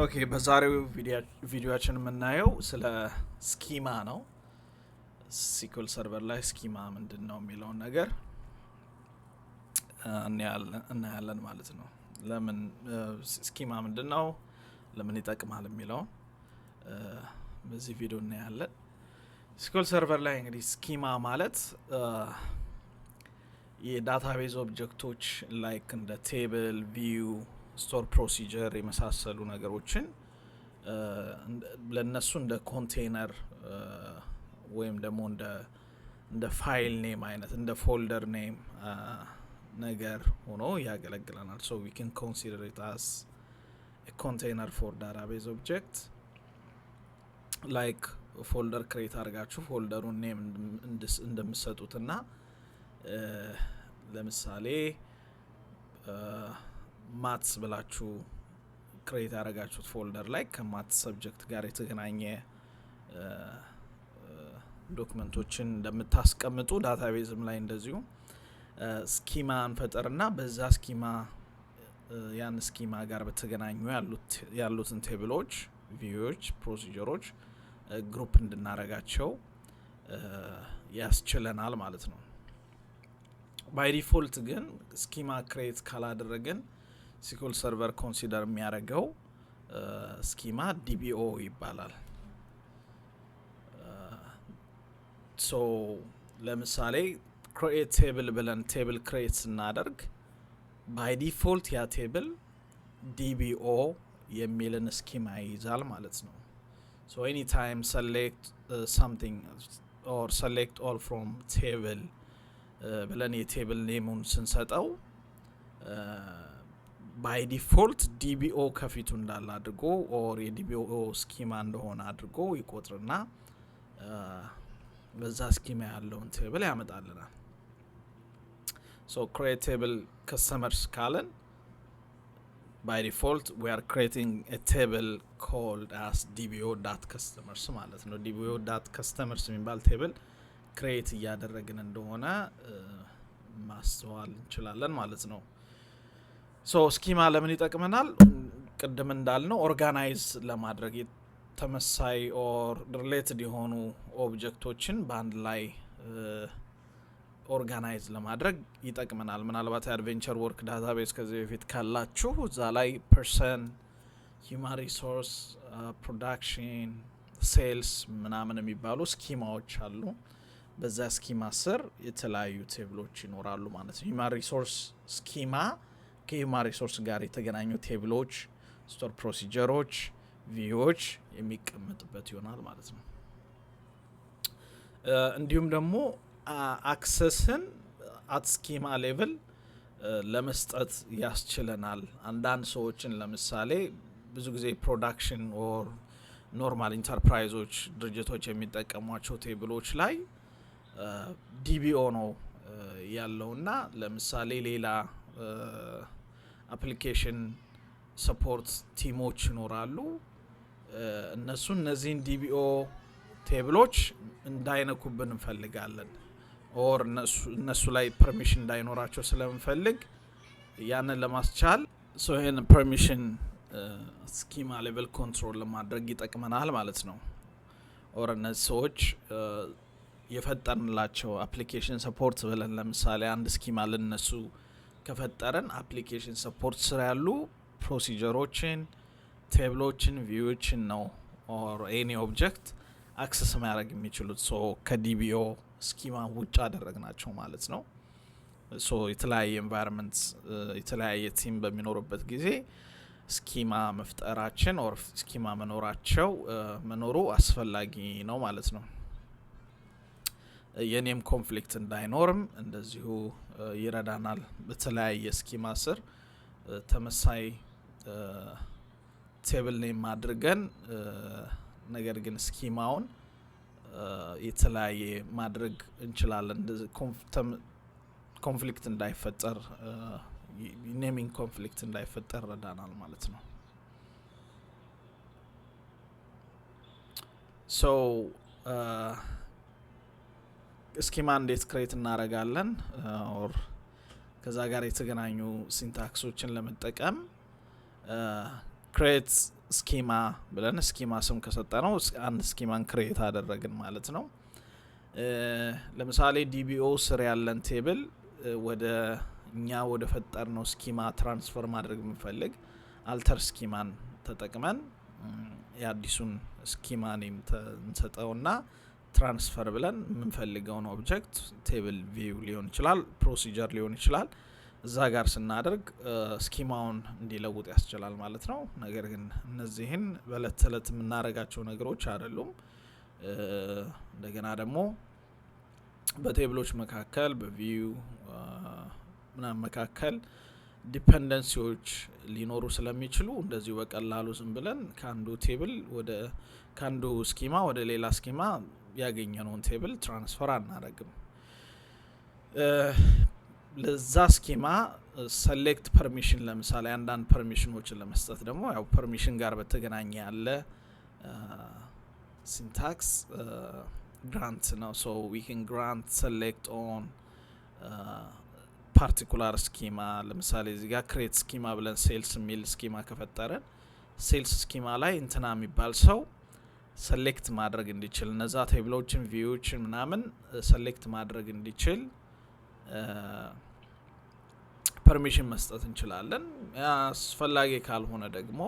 ኦኬ በዛሬው ቪዲዮአችን የምናየው ስለ ስኪማ ነው። ሲኩል ሰርቨር ላይ ስኪማ ምንድን ነው የሚለውን ነገር እናያለን ማለት ነው። ለምን ስኪማ ምንድን ነው፣ ለምን ይጠቅማል የሚለውን በዚህ ቪዲዮ እናያለን። ሲኩል ሰርቨር ላይ እንግዲህ ስኪማ ማለት የዳታቤዝ ኦብጀክቶች ላይክ እንደ ቴብል፣ ቪው፣ ስቶር ፕሮሲጀር የመሳሰሉ ነገሮችን ለነሱ እንደ ኮንቴነር ወይም ደግሞ እንደ ፋይል ኔም አይነት እንደ ፎልደር ኔም ነገር ሆኖ ያገለግለናል። ሶ ዊ ካን ኮንሲደር ኢት አስ a container for database object like ፎልደር ክሬት አድርጋችሁ ፎልደሩን ኔም እንደምትሰጡትና ለምሳሌ ማትስ ብላችሁ ክሬት ያደረጋችሁት ፎልደር ላይ ከማትስ ሰብጀክት ጋር የተገናኘ ዶክመንቶችን እንደምታስቀምጡ ዳታቤዝም ላይ እንደዚሁ ስኪማ እንፈጠርና በዛ ስኪማ ያን ስኪማ ጋር በተገናኙ ያሉትን ቴብሎች፣ ቪዎች፣ ፕሮሲጀሮች ግሩፕ እንድናረጋቸው ያስችለናል ማለት ነው። ባይ ዲፎልት ግን ስኪማ ክሬት ካላደረግን ሲኩል ሰርቨር ኮንሲደር የሚያደርገው ስኪማ ዲቢኦ ይባላል። ሶ ለምሳሌ ክሬት ቴብል ብለን ቴብል ክሬት ስናደርግ ባይ ዲፎልት ያ ቴብል ዲቢኦ የሚልን ስኪማ ይይዛል ማለት ነው። ሶ ኤኒ ታይም ሰሌክት something or select all from table ብለን የቴብል ኔሙን ስንሰጠው ባይ ዲፎልት ዲቢኦ ከፊቱ እንዳለ አድርጎ ኦር የዲቢኦ ስኪማ እንደሆነ አድርጎ ይቆጥርና በዛ ስኪማ ያለውን ቴብል ያመጣልናል። ሶ create table customers ካለን by default we are creating a table called as dbo.customers ማለት ነው። dbo.customers የሚባል ቴብል ክሬት እያደረግን እንደሆነ ማስተዋል እንችላለን ማለት ነው። ሶ ስኪማ ለምን ይጠቅመናል? ቅድም እንዳልነው ኦርጋናይዝ ለማድረግ ተመሳይ ኦር ሪሌትድ የሆኑ ኦብጀክቶችን በአንድ ላይ ኦርጋናይዝ ለማድረግ ይጠቅመናል። ምናልባት የአድቬንቸር ወርክ ዳታቤዝ ከዚህ በፊት ካላችሁ እዛ ላይ ፐርሰን፣ ሂውማን ሪሶርስ፣ ፕሮዳክሽን፣ ሴልስ ምናምን የሚባሉ ስኪማዎች አሉ። በዛ ስኪማ ስር የተለያዩ ቴብሎች ይኖራሉ ማለት ነው። ሂውማን ሪሶርስ ስኪማ ከሂውማን ሪሶርስ ጋር የተገናኙ ቴብሎች፣ ስቶር ፕሮሲጀሮች፣ ቪዎች የሚቀመጥበት ይሆናል ማለት ነው። እንዲሁም ደግሞ አክሰስን አት ስኪማ ሌቭል ለመስጠት ያስችለናል። አንዳንድ ሰዎችን ለምሳሌ ብዙ ጊዜ ፕሮዳክሽን ኦር ኖርማል ኢንተርፕራይዞች ድርጅቶች የሚጠቀሟቸው ቴብሎች ላይ ዲቢኦ ነው ያለውና ለምሳሌ ሌላ አፕሊኬሽን ሰፖርት ቲሞች ይኖራሉ። እነዚህን ዲቢኦ ቴብሎች እንዳይነኩብን እንፈልጋለን ኦር እነሱ ላይ ፐርሚሽን እንዳይኖራቸው ስለምንፈልግ ያንን ለማስቻል ይህን ፐርሚሽን ስኪማ ሌቨል ኮንትሮል ለማድረግ ይጠቅመናል ማለት ነው። ኦር እነዚህ ሰዎች የፈጠርንላቸው አፕሊኬሽን ሰፖርት ብለን ለምሳሌ አንድ ስኪማ ለነሱ ከፈጠረን አፕሊኬሽን ሰፖርት ስራ ያሉ ፕሮሲጀሮችን፣ ቴብሎችን፣ ቪዎችን ነው ኦር ኤኒ ኦብጀክት አክሰስ ማድረግ የሚችሉት። ሶ ከዲቢኦ ስኪማ ውጭ አደረግናቸው ማለት ነው። ሶ የተለያየ ኤንቫይሮንመንት የተለያየ ቲም በሚኖርበት ጊዜ ስኪማ መፍጠራችን ኦር ስኪማ መኖሩ አስፈላጊ ነው ማለት ነው። የኔም ኮንፍሊክት እንዳይኖርም እንደዚሁ ይረዳናል። በተለያየ ስኪማ ስር ተመሳይ ቴብል ኔም አድርገን ነገር ግን ስኪማውን የተለያየ ማድረግ እንችላለን። ኮንፍሊክት እንዳይፈጠር ኔሚንግ ኮንፍሊክት እንዳይፈጠር ረዳናል ማለት ነው። ሶ ስኪማ እንዴት ክሬት እናረጋለን ኦር ከዛ ጋር የተገናኙ ሲንታክሶችን ለመጠቀም create schema ብለን schema ስም ከሰጠነው አንድ schema create አደረግን ማለት ነው። ለምሳሌ DBO ስር ያለን ቴብል ወደ እኛ ወደ ፈጠርነው schema ትራንስፈር ማድረግ የምንፈልግ alter schema ተጠቅመን የአዲሱን schema ኔም እንሰጠውና ትራንስፈር ብለን የምንፈልገውን ኦብጀክት ቴብል ቪው ሊሆን ይችላል ፕሮሲጀር ሊሆን ይችላል እዛ ጋር ስናደርግ ስኪማውን እንዲለውጥ ያስችላል ማለት ነው። ነገር ግን እነዚህን በለት ተለት የምናረጋቸው ነገሮች አይደሉም። እንደገና ደግሞ በቴብሎች መካከል በቪው ምናምን መካከል ዲፔንደንሲዎች ሊኖሩ ስለሚችሉ እንደዚህ በቀላሉ ዝም ብለን ካንዱ ቴብል ወደ ካንዱ ስኪማ ወደ ሌላ ስኪማ ያገኘነውን ቴብል ትራንስፈር አናረግም። ለዛ ስኪማ ሰሌክት ፐርሚሽን ለምሳሌ አንዳንድ ፐርሚሽኖችን ለመስጠት ደግሞ ያው ፐርሚሽን ጋር በተገናኘ ያለ ሲንታክስ grant ነው so we can grant select on particular schema ለምሳሌ እዚህ ጋር create schema ብለን sales የሚል schema ከፈጠረን sales schema ላይ እንትና የሚባል ሰው select ማድረግ እንዲችል እነዛ ቴብሎችን ቪውዎችን ምናምን select ማድረግ እንዲችል ፐርሚሽን መስጠት እንችላለን። አስፈላጊ ካልሆነ ደግሞ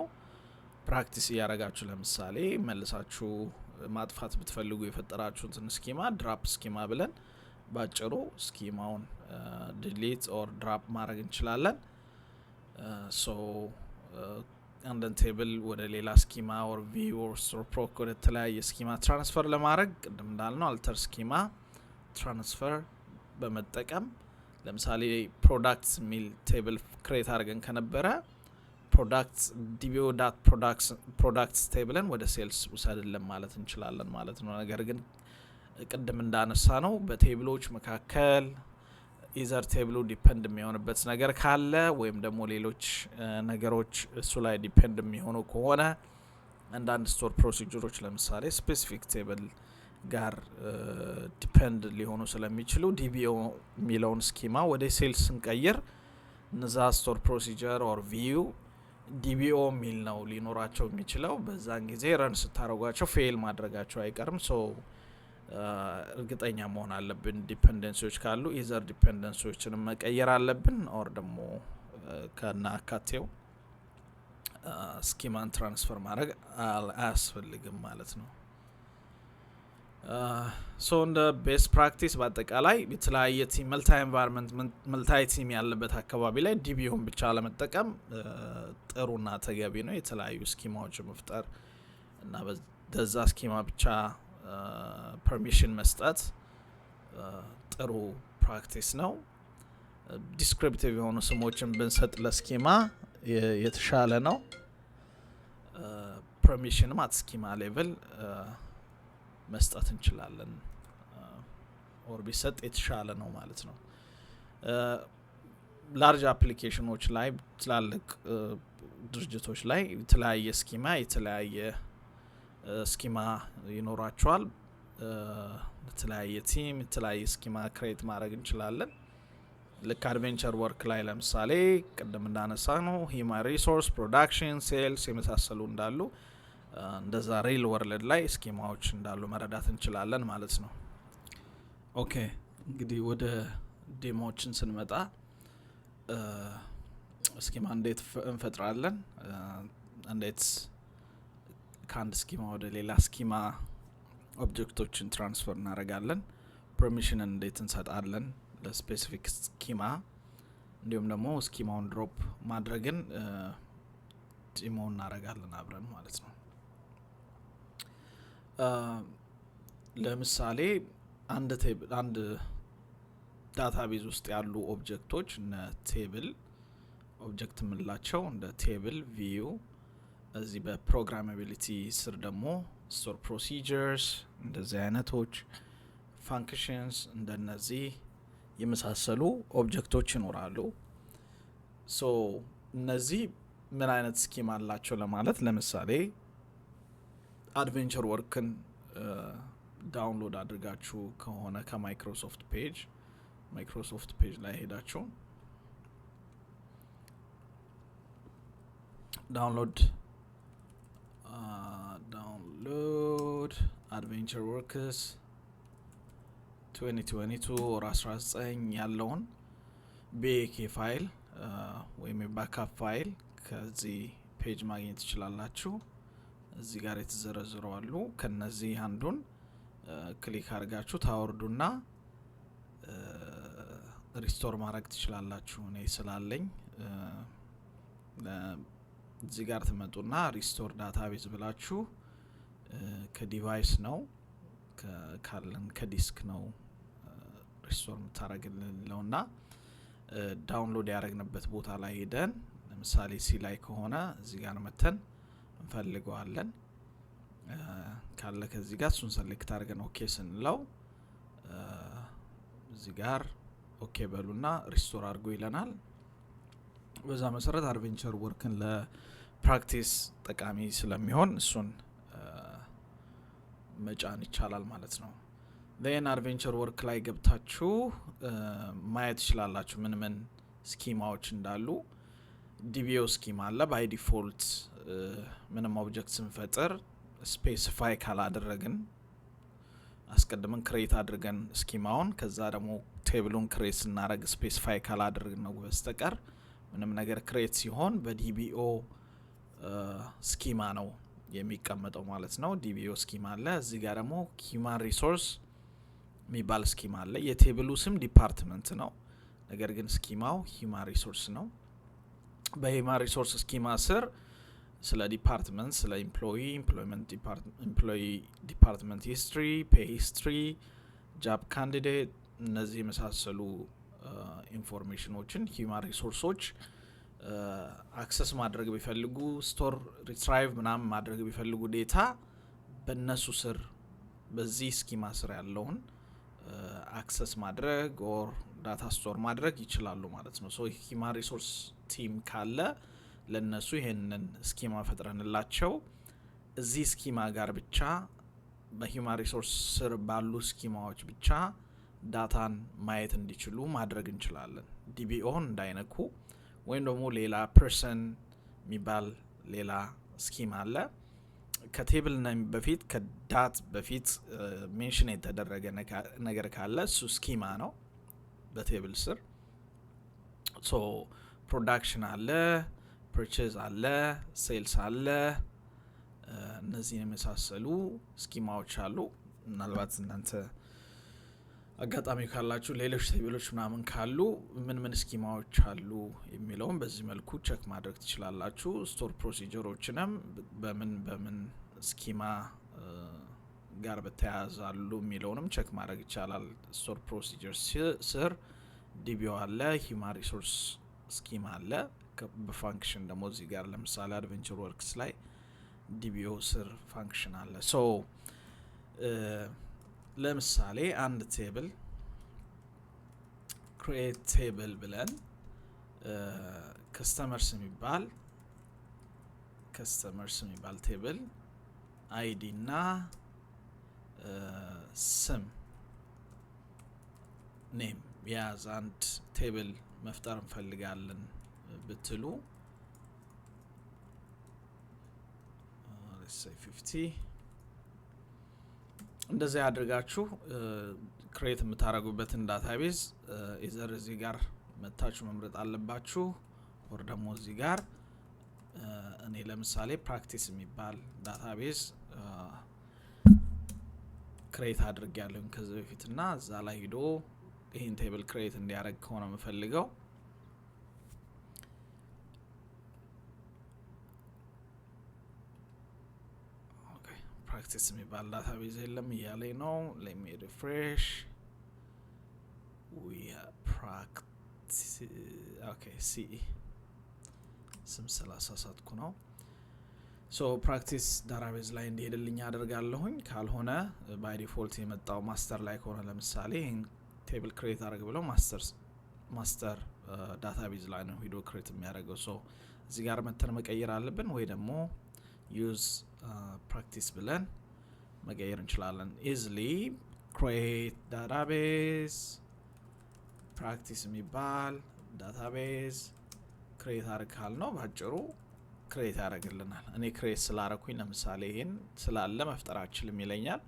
ፕራክቲስ ያረጋችሁ ለምሳሌ መልሳችሁ ማጥፋት ብትፈልጉ የፈጠራችሁትን ስኪማ ድራፕ ስኪማ ብለን ባጭሩ ስኪማውን ዲሊት ኦር ድራፕ ማድረግ እንችላለን። ሶ አንደን ቴብል ወደ ሌላ ስኪማ ኦር ቪው ኦር ስትሮክ ወደ ተለያየ ስኪማ ትራንስፈር ለማድረግ ቅድም እንዳልነው አልተር ስኪማ ትራንስፈር በመጠቀም ለምሳሌ ፕሮዳክትስ ሚል ቴብል ክሬት አድርገን ከነበረ ፕሮዳክትስ ዲቢኦ.ፕሮዳክትስ ቴብልን ወደ ሴልስ ውሰድልን ማለት እንችላለን ማለት ነው። ነገር ግን ቅድም እንዳነሳ ነው በቴብሎች መካከል ኢዘር ቴብሉ ዲፔንድ የሚሆንበት ነገር ካለ ወይም ደግሞ ሌሎች ነገሮች እሱ ላይ ዲፔንድ የሚሆኑ ከሆነ አንዳንድ ስቶር ፕሮሲጀሮች ለምሳሌ ስፔሲፊክ ቴብል ጋር ዲፔንድ ሊሆኑ ስለሚችሉ ዲቢኦ ሚለውን ስኪማ ወደ ሴልስ እንቀይር እነዛ ስቶር ፕሮሲጀር ኦር ቪው ዲቢኦ ሚል ነው ሊኖራቸው የሚችለው በዛን ጊዜ ረን ስታረጓቸው ፌል ማድረጋቸው አይቀርም። ሶ እርግጠኛ መሆን አለብን ዲፔንደንሲዎች ካሉ ኢዘር ዲፔንደንሲዎችን መቀየር አለብን ኦር ደግሞ ከና አካቴው ስኪማን ትራንስፈር ማድረግ አያስፈልግም ማለት ነው። ሶ እንደ ቤስት ፕራክቲስ በአጠቃላይ የተለያየ ቲም መልታይ ኤንቫይሮንመንት መልታይ ቲም ያለበት አካባቢ ላይ ዲቢኦን ብቻ ለመጠቀም ጥሩና ተገቢ ነው። የተለያዩ ስኪማዎችን መፍጠር እና በዛ ስኪማ ብቻ ፐርሚሽን መስጠት ጥሩ ፕራክቲስ ነው። ዲስክሪፕቲቭ የሆኑ ስሞችን ብንሰጥ ለስኪማ የተሻለ ነው። ፐርሚሽንም አት ስኪማ ሌቭል መስጠት እንችላለን ኦር ቢሰጥ የተሻለ ነው ማለት ነው። ላርጅ አፕሊኬሽኖች ላይ ትላልቅ ድርጅቶች ላይ የተለያየ ስኪማ ይኖራቸዋል። የተለያየ ቲም የተለያየ ስኪማ ክሬት ማድረግ እንችላለን። ልክ አድቬንቸር ወርክ ላይ ለምሳሌ ቅድም እንዳነሳ ነው ሂውማን ሪሶርስ ፕሮዳክሽን ሴልስ የመሳሰሉ እንዳሉ እንደዛ ሪል ወርልድ ላይ ስኪማዎች እንዳሉ መረዳት እንችላለን ማለት ነው። ኦኬ እንግዲህ ወደ ዴሞዎችን ስንመጣ ስኪማ እንዴት እንፈጥራለን እንዴት ከአንድ ስኪማ ወደ ሌላ ስኪማ ኦብጀክቶችን ትራንስፈር እናደርጋለን ፐርሚሽን እንዴት እንሰጣለን ለስፔሲፊክ ስኪማ እንዲሁም ደግሞ ስኪማውን ድሮፕ ማድረግን ዲሞ እናደርጋለን አብረን ማለት ነው። ለምሳሌ አንድ ዳታቤዝ ውስጥ ያሉ ኦብጀክቶች እነ ቴብል ኦብጀክት ምንላቸው እንደ ቴብል ቪው እዚህ በፕሮግራማቢሊቲ ስር ደግሞ ስቶር ፕሮሲጀርስ እንደዚህ አይነቶች ፋንክሽንስ እንደነዚህ የመሳሰሉ ኦብጀክቶች ይኖራሉ። ሶ እነዚህ ምን አይነት ስኪማ አላቸው ለማለት ለምሳሌ አድቬንቸር ወርክን ዳውንሎድ አድርጋችሁ ከሆነ ከማይክሮሶፍት ፔጅ ላይ ሄዳችሁ ዳውንሎድ ዳውንሎድ አድቬንቸር ወርክስ 2022 or 19 ያለውን ቤክ ፋይል ወይም ባክአፕ ፋይል ከዚህ ፔጅ ማግኘት ትችላላችሁ። እዚህ ጋር የተዘረዘሩ አሉ። ከነዚህ አንዱን ክሊክ አድርጋችሁ ታወርዱና ሪስቶር ማድረግ ትችላላችሁ። እኔ ስላለኝ እዚህ ጋር ትመጡና ሪስቶር ዳታቤዝ ብላችሁ ከዲቫይስ ነው ካለን ከዲስክ ነው ሪስቶር የምታደርግልንለውና ዳውንሎድ ያደረግንበት ቦታ ላይ ሄደን ለምሳሌ ሲ ላይ ከሆነ እዚህ ጋር መተን እንፈልገዋለን። ካለ ከዚህ ጋር እሱን ሰሌክት አድርገን ኦኬ ስንለው እዚህ ጋር ኦኬ በሉና ሪስቶር አድርጎ ይለናል። በዛ መሰረት አድቬንቸር ወርክን ለፕራክቲስ ጠቃሚ ስለሚሆን እሱን መጫን ይቻላል ማለት ነው። then አድቬንቸር ወርክ ላይ ገብታችሁ ማየት ትችላላችሁ ምን ምን ስኪማዎች እንዳሉ። ዲቢኦ ስኪማ አለ። ባይ ዲፎልት ምንም ኦብጀክት ስንፈጥር ስፔሲፋይ ካላደረግን አስቀድመን ክሬት አድርገን ስኪማውን ከዛ ደግሞ ቴብሉን ክሬት ስናደርግ ስፔሲፋይ ካላደረግን ነው በስተቀር ምንም ነገር ክሬት ሲሆን በዲቢኦ ስኪማ ነው የሚቀመጠው ማለት ነው። ዲቢኦ ስኪማ አለ። እዚህ ጋር ደግሞ ሂውማን ሪሶርስ የሚባል ስኪማ አለ። የቴብሉ ስም ዲፓርትመንት ነው፣ ነገር ግን ስኪማው ሂውማን ሪሶርስ ነው። በሂውማን ሪሶርስ ስኪማ ስር ስለ ዲፓርትመንት፣ ስለ ኤምፕሎይ ዲፓርትመንት ሂስትሪ፣ ፔይ ሂስትሪ፣ ጃብ ካንዲዴት እነዚህ የመሳሰሉ ኢንፎርሜሽኖችን ሂውማን ሪሶርሶች አክሰስ ማድረግ ቢፈልጉ ስቶር ሪትራይቭ ምናምን ማድረግ ቢፈልጉ ዴታ በእነሱ ስር በዚህ ስኪማ ስር ያለውን አክሰስ ማድረግ ኦር ዳታ ስቶር ማድረግ ይችላሉ ማለት ነው። ሶ ሂውማን ሪሶርስ ቲም ካለ ለነሱ ይሄንን ስኪማ ፈጥረንላቸው እዚህ ስኪማ ጋር ብቻ በሂውማን ሪሶርስ ስር ባሉ ስኪማዎች ብቻ ዳታን ማየት እንዲችሉ ማድረግ እንችላለን። ዲቢኦን እንዳይነኩ ወይም ደግሞ ሌላ ፐርሰን የሚባል ሌላ ስኪማ አለ። ከቴብል በፊት ከዳት በፊት ሜንሽን የተደረገ ነገር ካለ እሱ ስኪማ ነው በቴብል ስር። ሶ ፕሮዳክሽን አለ፣ ፐርቼዝ አለ፣ ሴልስ አለ። እነዚህን የመሳሰሉ ስኪማዎች አሉ። ምናልባት እናንተ አጋጣሚ ካላችሁ ሌሎች ቴብሎች ምናምን ካሉ ምን ምን ስኪማዎች አሉ የሚለውን በዚህ መልኩ ቸክ ማድረግ ትችላላችሁ። ስቶር ፕሮሲጀሮችንም በምን ስኪማ ጋር በተያያዛሉ የሚለውንም ቸክ ማድረግ ይቻላል። ስቶር ፕሮሲጀር ስር ዲቢኦ አለ፣ ሂውማን ሪሶርስ ስኪማ አለ። በፋንክሽን ደግሞ እዚህ ጋር ለምሳሌ አድቬንቸር ወርክስ ላይ ዲቢኦ ስር ፋንክሽን አለ። ሶ ለምሳሌ አንድ ቴብል ክሬት ቴብል ብለን ከስተመርስ የሚባል ቴብል አይዲ እና ስም ኔም የያዘ አንድ ቴብል መፍጠር እንፈልጋለን ብትሉ let's say 50 እንደዚህ አድርጋችሁ ክሬት የምታደርጉበትን ዳታቤዝ ኢዘር እዚህ ጋር መታችሁ መምረጥ አለባችሁ ወር ደግሞ እዚህ ጋር እኔ ለምሳሌ ፕራክቲስ የሚባል ዳታቤዝ ክሬት አድርጌያለሁ ከዚህ በፊትና እዛ ላይ ሄዶ ይሄን ቴብል ክሬት እንዲያደርግ ከሆነ የምፈልገው ፕራክቲስ የሚባል ዳታቤዝ የለም እያለኝ ነው። let me refresh we practice okay see ስም ስላሳሳትኩ ነው። ሶ ፕራክቲስ ዳታቤዝ ላይ እንዲሄድልኝ አደርጋለሁኝ። ካልሆነ ባይ ዲፎልት የመጣው ማስተር ላይ ከሆነ ለምሳሌ ይሄን ቴብል ክሬት አድርግ ብለው ማስተር ዳታቤዝ ላይ ነው ቪዲዮ ክሬት የሚያደርገው። ሶ እዚህ ጋር መተን መቀየር አለብን ወይ ደግሞ ዩዝ ፕራክቲስ ብለን መቀየር እንችላለን። ኢዝሊ ክሬት ዳታቤዝ ፕራክቲስ የሚባል ዳታቤዝ ክሬት አድርግ ካል ነው ባጭሩ ክሬት ያደርግልናል። እኔ ክሬት ስላረኩኝ ለምሳሌ ይሄን ስላለ መፍጠር አችልም ይለኛል።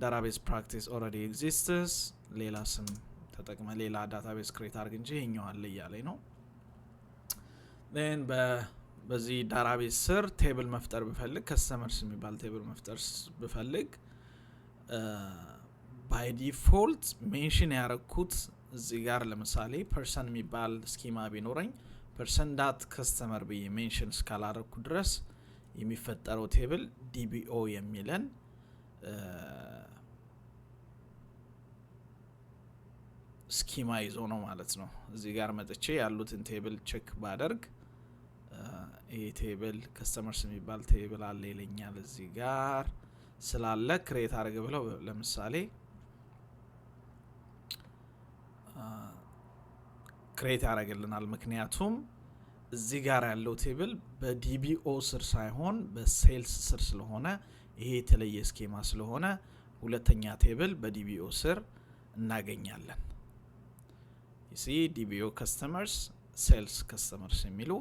ዳታቤዝ ፕራክቲስ ኦልሬዲ ኤግዚስትስ ሌላ ስም ተጠቅመ ሌላ ዳታቤዝ ክሬት አድርግ እንጂ ይሄኛው አለ እያለኝ ነው። በዚህ ዳታቤዝ ስር ቴብል መፍጠር ብፈልግ ከስተመርስ የሚባል ቴብል መፍጠር ብፈልግ ባይ ዲፎልት ሜንሽን ያረኩት እዚህ ጋር ለምሳሌ ፐርሰን የሚባል ስኪማ ቢኖረኝ ፐርሰን ዳት ከስተመር ብዬ ሜንሽን እስካላረኩ ድረስ የሚፈጠረው ቴብል ዲቢኦ የሚለን ስኪማ ይዞ ነው ማለት ነው። እዚህ ጋር መጥቼ ያሉትን ቴብል ቼክ ባደርግ ይሄ ቴብል ከስተመርስ የሚባል ቴብል አለ ይለኛል። እዚህ ጋር ስላለ ክሬት አድርግ ብለው ለምሳሌ ክሬት ያደርግልናል። ምክንያቱም እዚህ ጋር ያለው ቴብል በዲቢኦ ስር ሳይሆን በሴልስ ስር ስለሆነ ይሄ የተለየ ስኬማ ስለሆነ ሁለተኛ ቴብል በዲቢኦ ስር እናገኛለን። ይሲ ዲቢኦ ከስተመርስ ሴልስ ከስተመርስ የሚሉ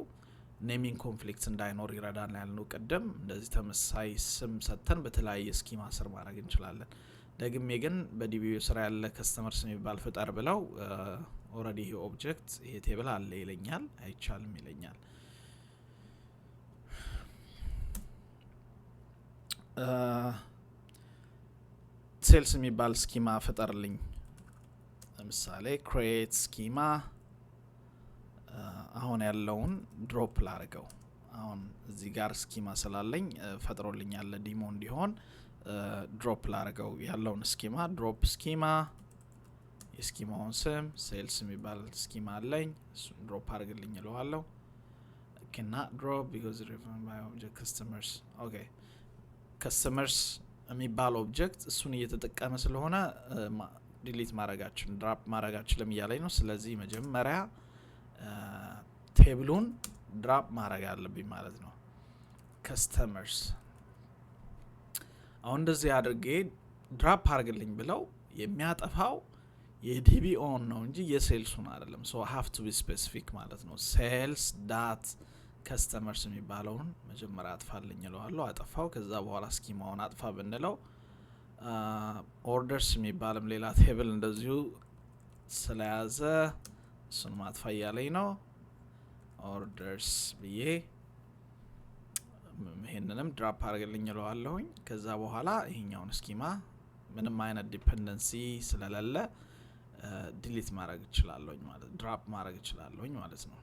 ኔሚንግ ኮንፍሊክት እንዳይኖር ይረዳል ያልነው ቀደም። እንደዚህ ተመሳሳይ ስም ሰጥተን በተለያየ ስኪማ ስር ማድረግ እንችላለን። ደግሜ ግን በዲቢኦ ስራ ያለ ከስተመርስ የሚባል ፍጠር ብለው ኦልሬዲ ይሄ ኦብጀክት ይሄ ቴብል አለ ይለኛል፣ አይቻልም ይለኛል። ሴልስ የሚባል ስኪማ ፍጠርልኝ። ለምሳሌ ክሬት ስኪማ አሁን ያለውን ድሮፕ ላርገው። አሁን እዚህ ጋር ስኪማ ስላለኝ ፈጥሮልኛል ለዲሞ እንዲሆን ድሮፕ ላርገው ያለውን ስኪማ ድሮፕ ስኪማ የስኪማውን ስም ሴልስ የሚባል ስኪማ አለኝ እሱን ድሮፕ አርግልኝ እለዋለሁ። cannot drop because driven by object customers okay customers የሚባል ኦብጀክት እሱን እየተጠቀመ ስለሆነ ዲሊት ማረጋችን ድራፕ ማረጋችን ለሚያለኝ ነው። ስለዚህ መጀመሪያ ቴብሉን ድራፕ ማረግ አለብኝ ማለት ነው። customers አሁን እንደዚህ አድርጌ ድራፕ አርግልኝ ብለው የሚያጠፋው የዲቢኦን ነው እንጂ የሴልሱን አይደለም። so have to be specific ማለት ነው። sales dot customers የሚባለውን መጀመሪያ አጥፋልኝ እለዋለሁ። አጠፋው። ከዛ በኋላ ስኪማውን አጥፋ ብንለው ኦርደርስ የሚባልም ሌላ ቴብል እንደዚሁ ስለያዘ እሱን ማጥፋ እያለኝ ነው። ኦርደርስ ብዬ ይሄንንም ድራፕ አርግልኝ እለዋለሁኝ። ከዛ በኋላ ይሄኛውን ስኪማ ምንም አይነት ዲፔንደንሲ ስለሌለ ዲሊት ማድረግ እችላለሁኝ ማለት ድራፕ ማድረግ እችላለሁኝ ማለት ነው።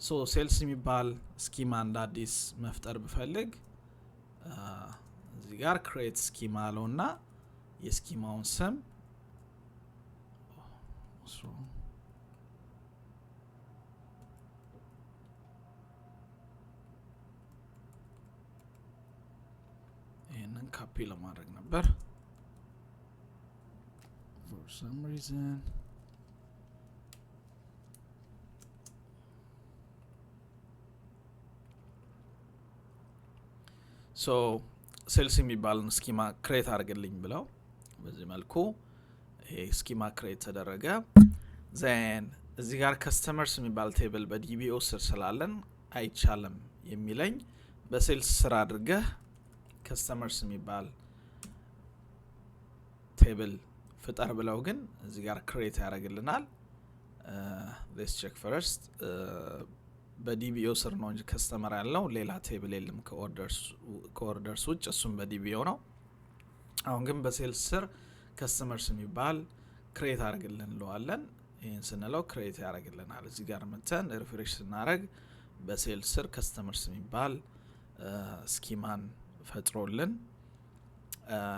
ሶ ሴልስ የሚባል ስኪማ እንደ አዲስ መፍጠር ብፈልግ እዚህ ጋር ክሬት ስኪማ አለውና የስኪማውን ስም ይሄንን ካፒ ለማድረግ ነበር for some reason so ሴልስ የሚባልን ስኪማ ክሬት አድርግልኝ ብለው በዚህ መልኩ ይሄ ስኪማ ክሬት ተደረገ። ዘን እዚህ ጋር ከስተመርስ የሚባል ቴብል በዲቢኦ ስር ስላለን አይቻልም የሚለኝ በሴልስ ስር አድርገህ ከስተመርስ የሚባል ቴብል ፍጠር ብለው ግን እዚህ ጋር ክሬት ያደርግልናል። let's check first በዲቢኦ ስር ነው እንጂ ከስተመር ያለው ሌላ ቴብል የለም ከኦርደርስ ውጭ እሱም በዲቢኦ ነው። አሁን ግን በሴልስ ስር ከስተመርስ የሚባል ክሬት አድርግልን እንለዋለን። ይሄን ስንለው ክሬት ያደርግልናል። እዚህ ጋር መተን ሪፍሬሽ ስናደርግ በሴልስ ስር ከስተመርስ የሚባል ስኪማን ፈጥሮልን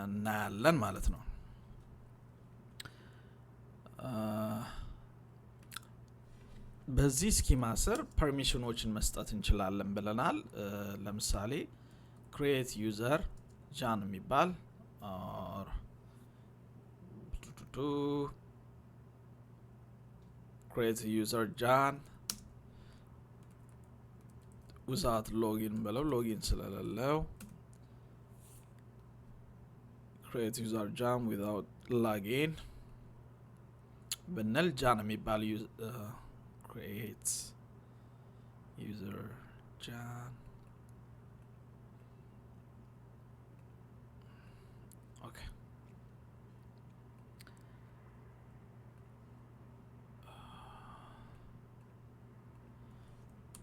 እናያለን ማለት ነው። በዚህ ስኪማ ስር ፐርሚሽኖችን መስጠት እንችላለን ብለናል። ለምሳሌ create user ጃን የሚባል or create user ጃን without login ብለው ሎጊን ስለሌለው create user ጃን without login ብንል ጃን የሚባል create user John. Okay.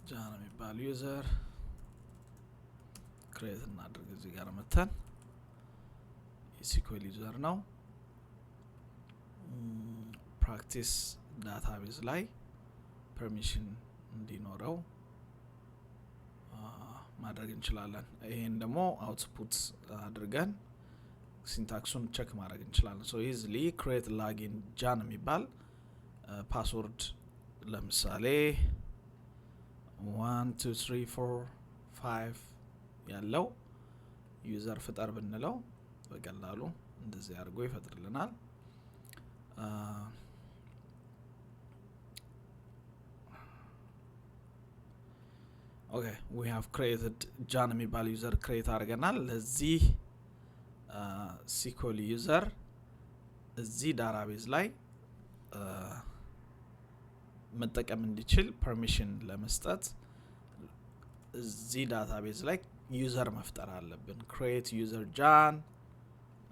John የሚባል ዩዘር ክሬት እናድርግ። እዚህ ጋር መተን የሲኩዌል ዩዘር ነው። ፕራክቲስ ዳታቤዝ ላይ ፐርሚሽን እንዲኖረው ማድረግ እንችላለን። ይሄን ደግሞ አውትፑት አድርገን ሲንታክሱን ቸክ ማድረግ እንችላለን። ሶ ኢዝሊ ክሬት ላጊን ጃን የሚባል ፓስወርድ ለምሳሌ 1 2 3 4 5 ያለው ዩዘር ፍጠር ብንለው በቀላሉ እንደዚህ አድርጎ ይፈጥርልናል። Okay, we have created John የሚባል ዩዘር ክሬት አድርገናል። ለዚህ ሲኮል ዩዘር እዚህ ዳታቤዝ ላይ መጠቀም እንዲችል ፐርሚሽን ለመስጠት እዚህ ዳታቤዝ ላይ ዩዘር መፍጠር አለብን። create user John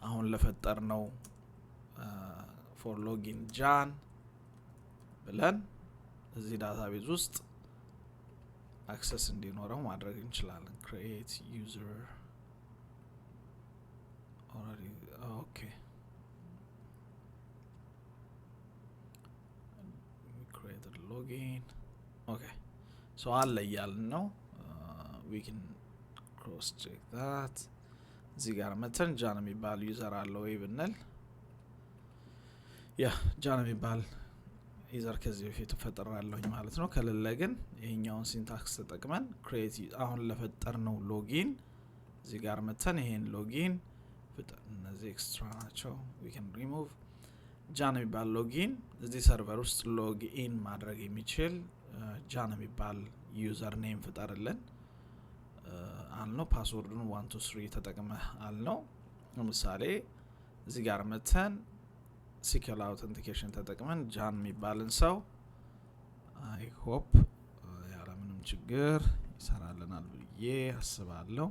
አሁን ለፈጠር ነው for login John ብለን እዚህ ዳታቤዝ ውስጥ አክሰስ እንዲኖረው ማድረግ እንችላለን። create user already okay we created login okay so አለ እያልን ነው። we can cross check that እዚህ ጋር መተን ጃን የሚባል ዩዘር አለ ወይ ብንል ያ ጃን የሚባል ዩዘር ከዚህ በፊት ፈጥራለሁኝ ማለት ነው። ከሌለ ግን ይሄኛውን ሲንታክስ ተጠቅመን create አሁን ለፈጠርነው ሎጊን እዚህ ጋር መተን ይሄን ሎጊን እነዚህ ኤክስትራ ናቸው we can remove ጃን የሚባል ሎጊን እዚህ ሰርቨር ውስጥ ሎጊን ማድረግ የሚችል ጃን የሚባል ዩዘር ኔም ፍጠርልን አልነው። ፓስወርዱን 1 2 3 ተጠቅመህ አልነው። ለምሳሌ እዚህ ጋር መተን ሲክል አውተንቲኬሽን ተጠቅመን ጃን የሚባልን ሰው አይ ሆፕ ያለ ምንም ችግር ይሰራልናል ብዬ አስባለሁ።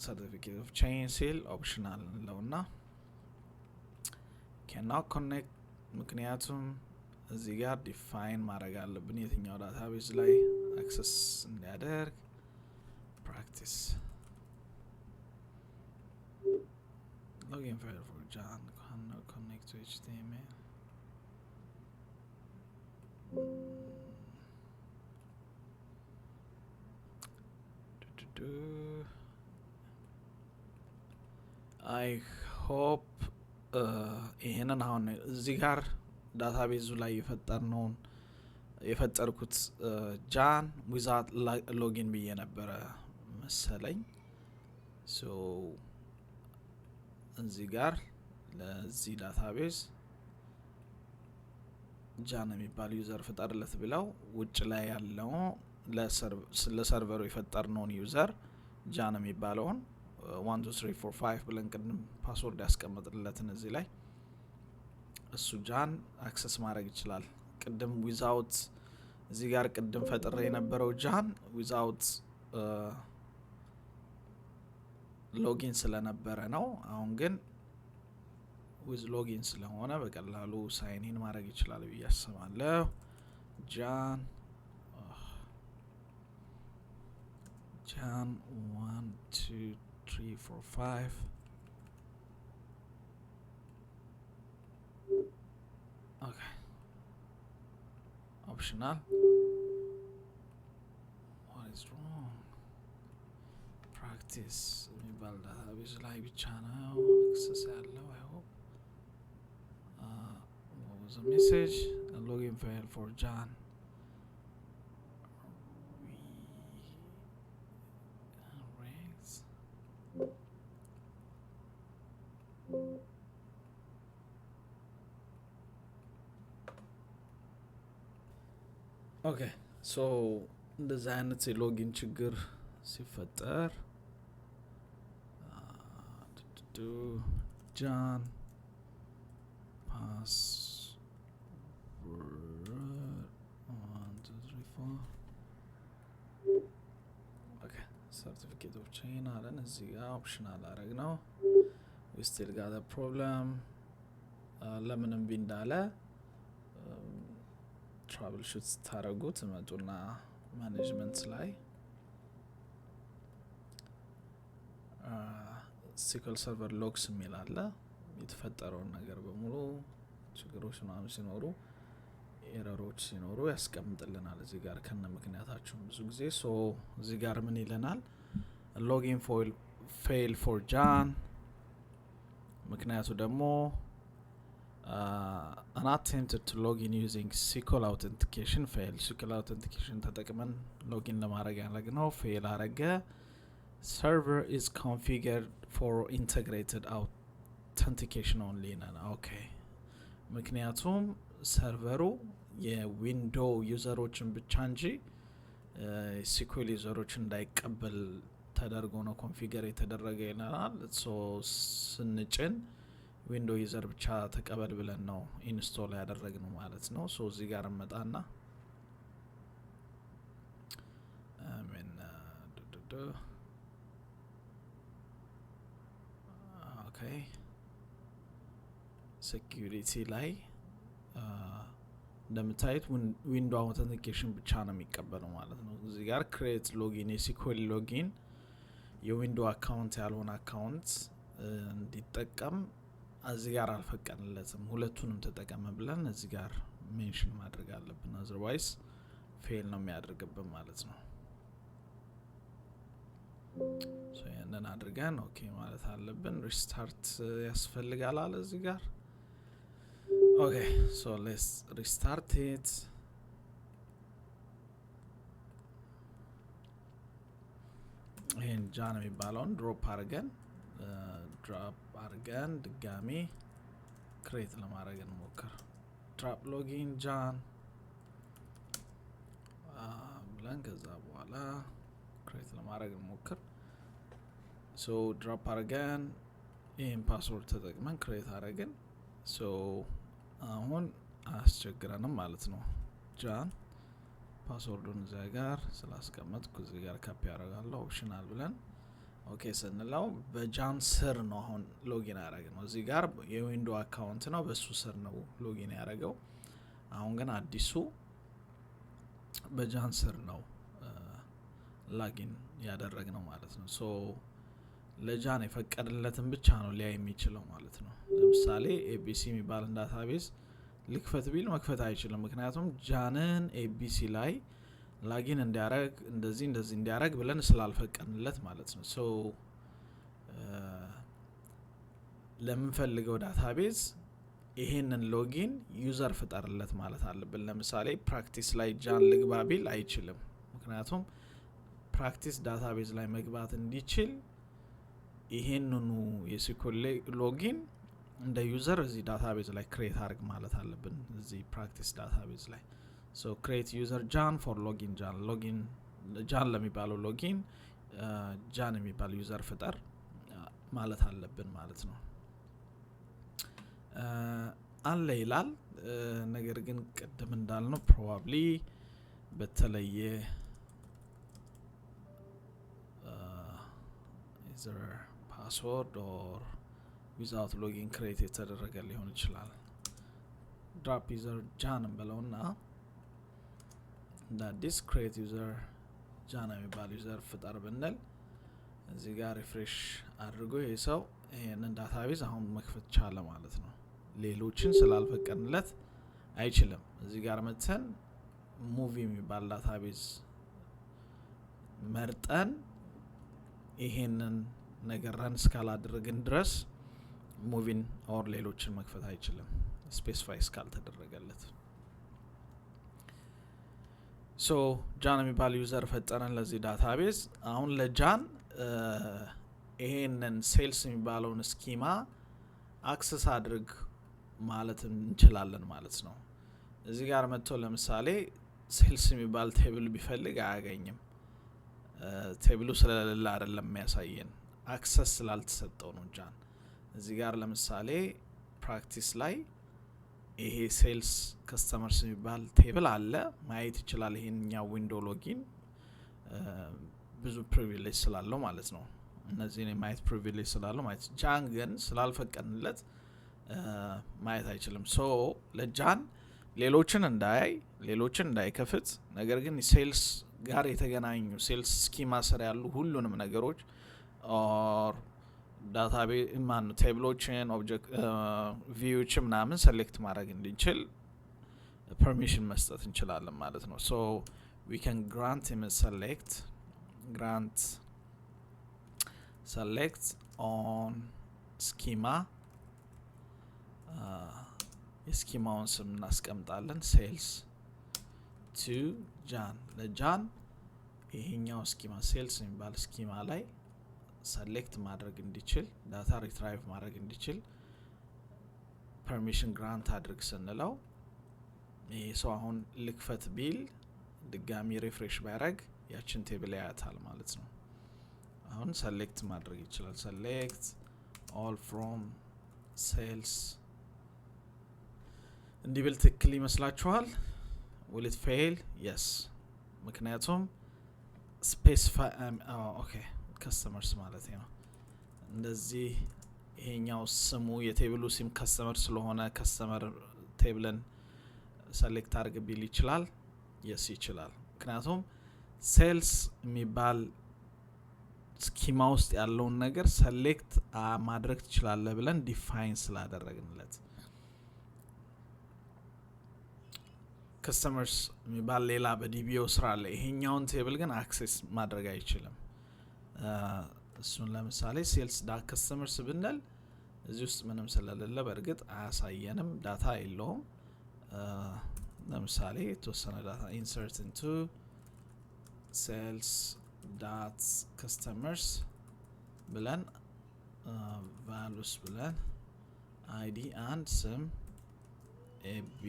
ሰርቲፊኬት ኦፍ ቼን ሲል ኦፕሽናል ነውና cannot connect ምክንያቱም እዚህ ጋር ዲፋይን ማድረግ አለብን የትኛው ዳታቤዝ ላይ አክሰስ እንዲያደርግ practice login file for John cannot connect to HTML I hope ይሄንን አሁን እዚህ ጋር ዳታቤዙ ላይ የፈጠርኩት ጃን ዊዛውት ሎጊን ብዬ ነበረ መሰለኝ። ሶ እዚህ ጋር ለዚህ ዳታቤዝ ጃን የሚባል ዩዘር ፍጠርለት ብለው ውጭ ላይ ያለው ለሰርቨሩ የፈጠርነውን ዩዘር ጃን የሚባለውን 1 2 3 4 5 ብለን ቅድም ፓስወርድ ያስቀምጥለትን እዚህ ላይ እሱ ጃን አክሰስ ማድረግ ይችላል። ቅድም ዊዛውት እዚህ ጋር ቅድም ፈጥሬ የነበረው ጃን ዊዛውት ሎጊን ስለነበረ ነው። አሁን ግን ዊዝ ሎጊን ስለሆነ በቀላሉ ሳይን ኢን ማድረግ ይችላል ብዬ አስባለሁ። ጃን 1 2 3 4 5 okay optional what is wrong practice የሚባል ዳታቤዝ ላይ ብቻ ነው አክሰስ ያለው I hope what was the message a login file for John okay so እንደዚህ አይነት የሎጊን ችግር ሲፈጠር John password 1 for okay certificate of chain አለን እዚህ ጋር ኦፕሽናል አረግ ነው we still got a problem ለምንም ቢንዳለ ትራብል ሹት ታረጉት መጡና ማኔጅመንት ላይ SQL server logs የሚል አለ የተፈጠረውን ነገር በሙሉ ችግሮች ምናምን ሲኖሩ ኤረሮች ሲኖሩ ያስቀምጥልናል እዚህ ጋር ከነ ምክንያታቸው ብዙ ጊዜ ሶ እዚህ ጋር ምን ይለናል login fail for John ምክንያቱ ደግሞ an attempted to log in using SQL authentication failed SQL authentication ተጠቅመን ሎጊን ለማድረግ ያለግነው ፌል አረገ server is configured for integrated authentication only okay ምክንያቱም ሰርቨሩ የዊንዶው ዩዘሮችን ብቻ እንጂ SQL ዩዘሮችን እንዳይቀበል ተደርጎ ነው ኮንፊገር የተደረገ ይላል ሶ ስንጭን ዊንዶው ዩዘር ብቻ ተቀበል ብለን ነው ኢንስቶል ያደረግነው ማለት ነው ሶ እዚህ ጋር መጣና okay security ላይ እንደምታዩት ዊንዶው አውተንቲኬሽን ብቻ ነው የሚቀበለው ማለት ነው እዚህ ጋር create login SQL login የዊንዶው አካውንት ያልሆነ አካውንት እንዲጠቀም እዚህ ጋር አልፈቀድለትም ሁለቱንም ተጠቀመ ብለን እዚህ ጋር ሜንሽን ማድረግ አለብን otherwise ፌል ነው የሚያደርግብን ማለት ነው ሶ ያንን አድርገን ኦኬ ማለት አለብን ሪስታርት ያስፈልጋል አለ እዚህ ጋር okay so let's restart it ይሄን ጃን የሚባለውን ድሮፕ አርገን ድጋሚ ክሬት ለማድረግ እንሞክር ድሮፕ ሎጊን ጃን ብለን ከዛ በኋላ ክሬት ለማድረግ እንሞክር so ድሮፕ አርገን ይሄን ፓስወርድ ተጠቅመን ክሬት አረግን so አሁን አስቸግረንም ማለት ነው ጃን ፓስወርዱን እዛ ጋር ስላስቀመጥኩ እዚህ ጋር ካፒ ያደርጋለሁ ኦፕሽናል ብለን ኦኬ ስንለው በጃን ስር ነው አሁን ሎጊን ያደረግነው እዚህ ጋር የዊንዶው አካውንት ነው በሱ ስር ነው ሎጊን ያደረገው አሁን ግን አዲሱ በጃን ስር ነው ሎጊን ያደረግነው ማለት ነው ሶ ለጃን የፈቀደለትን ብቻ ነው ሊያ የሚችለው ማለት ነው ለምሳሌ ABC የሚባል ዳታቤዝ ልክፈት ቢል መክፈት አይችልም ምክንያቱም ጃንን ABC ላይ ሎጊን እንዲያረግ እንደዚህ እንዲያረግ ብለን ስላልፈቀድለት ማለት ነው ሶ ለምንፈልገው ዳታቤዝ ይሄንን ሎጊን ዩዘር ፍጠርለት ማለት አለብን ለምሳሌ ፕራክቲስ ላይ ጃን ልግባ ቢል አይችልም ምክንያቱም ፕራክቲስ ዳታቤዝ ላይ መግባት እንዲችል ይሄንኑ የSQL ሎጊን እንደ ዩዘር እዚህ ዳታቤዝ ላይ ክሬት አርግ ማለት አለብን እዚህ ፕራክቲስ ዳታቤዝ ላይ so create user jan for login jan ለሚባለው ሎጊን ጃን የሚባል ዩዘር ፍጠር ማለት አለብን ማለት ነው አለ ይላል ነገር ግን ቀደም እንዳልነው probably በተለየ either password or without login create የተደረገ ሊሆን ይችላል drop user jan ብለውና that this create user jan የሚባል ዩዘር ፍጠር ብንል እዚህ ጋር ሪፍሬሽ አድርጎ ይሰው ይሄንን ዳታቤዝ አሁን መክፈት ቻለ ማለት ነው ሌሎችን ስላልፈቀድለት አይችልም እዚህ ጋር መተን ሙቪ የሚባል ዳታቤዝ መርጠን ይሄንን ነገር run እስካላደረግን ድረስ ሙቪን ኦር ሌሎችን መክፈት አይችልም ስፔሲፋይ እስካልተደረገለት ሶ ጃን የሚባል ዩዘር ፈጠረን ለዚህ ዳታቤዝ አሁን ለጃን ይሄንን ሴልስ የሚባለውን ስኪማ አክሰስ አድርግ ማለት እንችላለን ማለት ነው እዚህ ጋር መጥቶ ለምሳሌ ሴልስ የሚባል ቴብል ቢፈልግ አያገኝም ቴብሉ ስለሌለ አይደለም የሚያሳየን አክሰስ ስላልተሰጠው ነው ጃን እዚህ ጋር ለምሳሌ ፕራክቲስ ላይ ይሄ ሴልስ ከስተመርስ የሚባል ቴብል አለ ማየት ይችላል። ይሄኛው ዊንዶ ሎጊን ብዙ ፕሪቪሌጅ ስላለው ማለት ነው። እነዚህን የማየት ፕሪቪሌጅ ስላለው ማለት ጃን ግን ስላልፈቀድንለት ማየት አይችልም። ሶ ለጃን ሌሎችን እንዳይከፍት ነገር ግን ሴልስ ጋር የተገናኙ ሴልስ ስኪማ ስር ያሉ ሁሉንም ነገሮች ኦር ዳታቤዝ ቴብሎችን ኦብጀክት ቪውችን ምናምን ሰሌክት ማድረግ እንድንችል ፐርሚሽን መስጠት እንችላለን ማለት ነው። ሶ we can grant him a select on schema የስኪማውን ስም እናስቀምጣለን ሴልስ to ጃን ለጃን ይሄኛው ስኪማ ሴልስ የሚባል ስኪማ ላይ ሰሌክት ማድረግ እንዲችል ዳታ ሪትራይቭ ማድረግ እንዲችል ፐርሚሽን ግራንት አድርግ ስንለው ይሄ ሰው አሁን ልክፈት ቢል ድጋሚ ሪፍሬሽ ባያረግ ያችን ቴብል ያያታል ማለት ነው። አሁን ሰሌክት ማድረግ ይችላል። ሰሌክት all from sales እንዲብል ትክክል ይመስላችኋል? will it fail? yes ምክንያቱም specify okay customers ማለት ነው። እንደዚህ ይሄኛው ስሙ የቴብሉ ስም ከስተመር ስለሆነ ከስተመር ቴብልን ሰሌክት አድርግ ቢል ይችላል? yes ይችላል። ምክንያቱም ሴልስ የሚባል ስኪማ ውስጥ ያለውን ነገር ሰሌክት ማድረግ ትችላለህ ብለን ዲፋይን ስላደረግንለት። ከስተመርስ የሚባል ሌላ በዲቢኦ ስራ አለ። ይሄኛውን ቴብል ግን አክሰስ ማድረግ አይችልም። እሱን ለምሳሌ ሴልስ ዳት ከስተመርስ ብንል እዚህ ውስጥ ምንም ስለሌለ በእርግጥ አያሳየንም፣ ዳታ የለውም። ለምሳሌ የተወሰነ ዳታ ኢንሰርት ኢንቱ ሴልስ ዳት ከስተመርስ ብለን ቫሉስ ብለን አይዲ አንድ ስም ኤቢ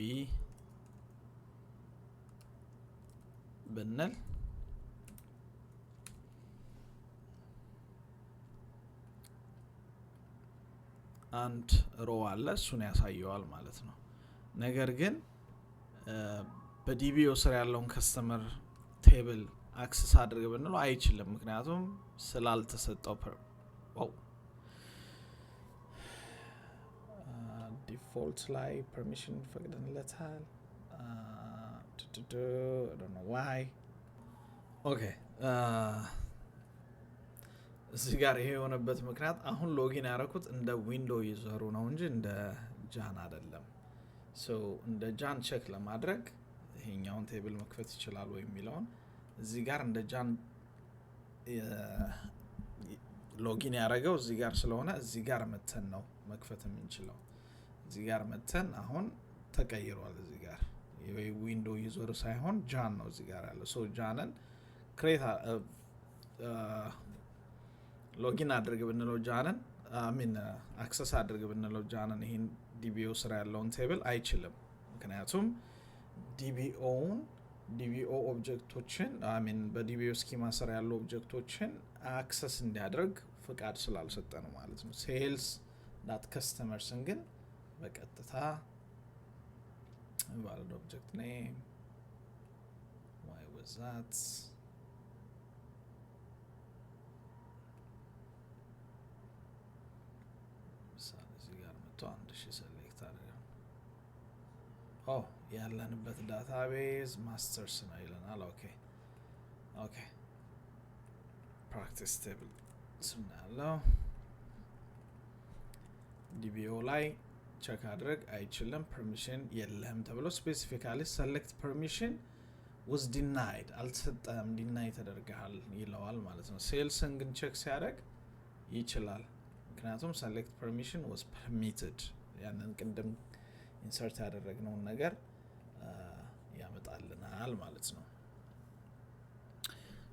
ብንል አንድ ሮ አለ እሱን ያሳየዋል ማለት ነው። ነገር ግን በዲቢኦ ስር ያለውን ከስተመር ቴብል አክሰስ አድርግ ብንለው አይችልም፣ ምክንያቱም ስላልተሰጠው ዲፎልት ላይ ፐርሚሽን ፈቅደንለታል። I don't know why. okay እዚህ ጋር ይሄ የሆነበት ምክንያት አሁን ሎጊን ያደረኩት እንደ ዊንዶው ዩዘሩ ነው እንጂ እንደ ጃን አይደለም። ሶ እንደ ጃን ቼክ ለማድረግ ይሄኛውን ቴብል መክፈት ይችላል ወይ የሚለውን እዚህ ጋር እንደ ጃን ሎጊን ያደረገው እዚህ ጋር ስለሆነ እዚህ ጋር መተን ነው መክፈት የምንችለው። እዚህ ጋር መተን አሁን ተቀይሯል። እዚህ ጋር ዊንዶው ዩዘሩ ሳይሆን ጃን ነው እዚህ ጋር ያለው። ሶ ጃንን ክሬት ሎጊን አድርግ ብንለው ጃንን አክሰስ አድርግ ብንለው ጃንን ይሄን ዲቢኦ ስራ ያለውን ቴብል አይችልም። ምክንያቱም ዲቢኦ ኦብጀክቶችን በዲቢኦ ስኪማ ስራ ያሉ ኦብጀክቶችን አክሰስ እንዲያደርግ ፍቃድ ስላልሰጠ ነው ማለት ነው። ሴልስ ዳት ከስተመርስን ግን በቀጥታ valid object name why was that እዚህ ጋር መጥቶ አንድ ሺህ ሰሌክት አድርገን ያለንበት ዳታቤዝ ማስተርስ ነው ይለናል። ኦኬ ፕራክቲስ ቴብል ስም ያለው ዲቢኦ ላይ ቼክ አድርግ አይችልም፣ ፐርሚሽን የለህም ተብሎ ስፔሲፊካሊ ሰሌክት ፐርሚሽን was denied አልተሰጠም፣ ዲናይ ተደርገሃል ይለዋል ማለት ነው። ሴልስን ግን ቼክ ሲያደርግ ይችላል፣ ምክንያቱም ሰሌክት ፐርሚሽን was permitted ያንን ቅድም ኢንሰርት ያደረግነውን ነገር ያመጣልናል ማለት ነው።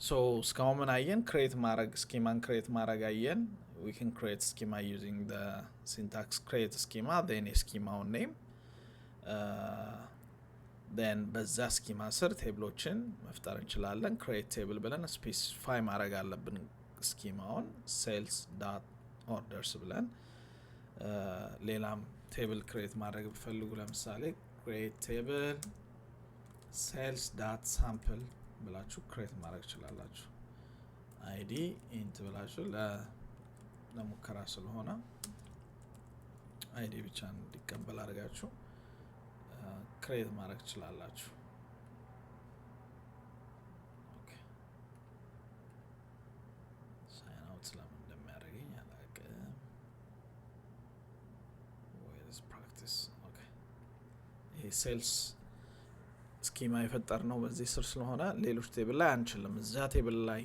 ሶ እስካሁን ምን አየን? ክሬት ማድረግ ስኪማን ክሬት ማድረግ አየን። we can create schema using the syntax create schema then schema name then በዛ ስኪማ ስር ቴብሎችን መፍጠር እንችላለን። create table ብለን ስፔሲፋይ ማድረግ አለብን ስኪማውን sales.orders ብለን ሌላም ቴብል ክሬት ማድረግ ብፈልጉ ለምሳሌ create table sales dot sample ብላችሁ ክሬት ማድረግ ትችላላችሁ። አይዲ ኢንት ብላችሁ ለሙከራ ስለሆነ አይዲ ብቻ እንዲቀበል አድርጋችሁ ክሬት ማድረግ ትችላላችሁ። ኦኬ ሳይን አውት ስለምን እንደሚያደርገኝ አላውቅም። ወይስ ፕራክቲስ ኦኬ ይሄ ሴልስ ስኪማ የፈጠርነው በዚህ ስር ስለሆነ ሌሎች ቴብል ላይ አንችልም። እዛ ቴብል ላይ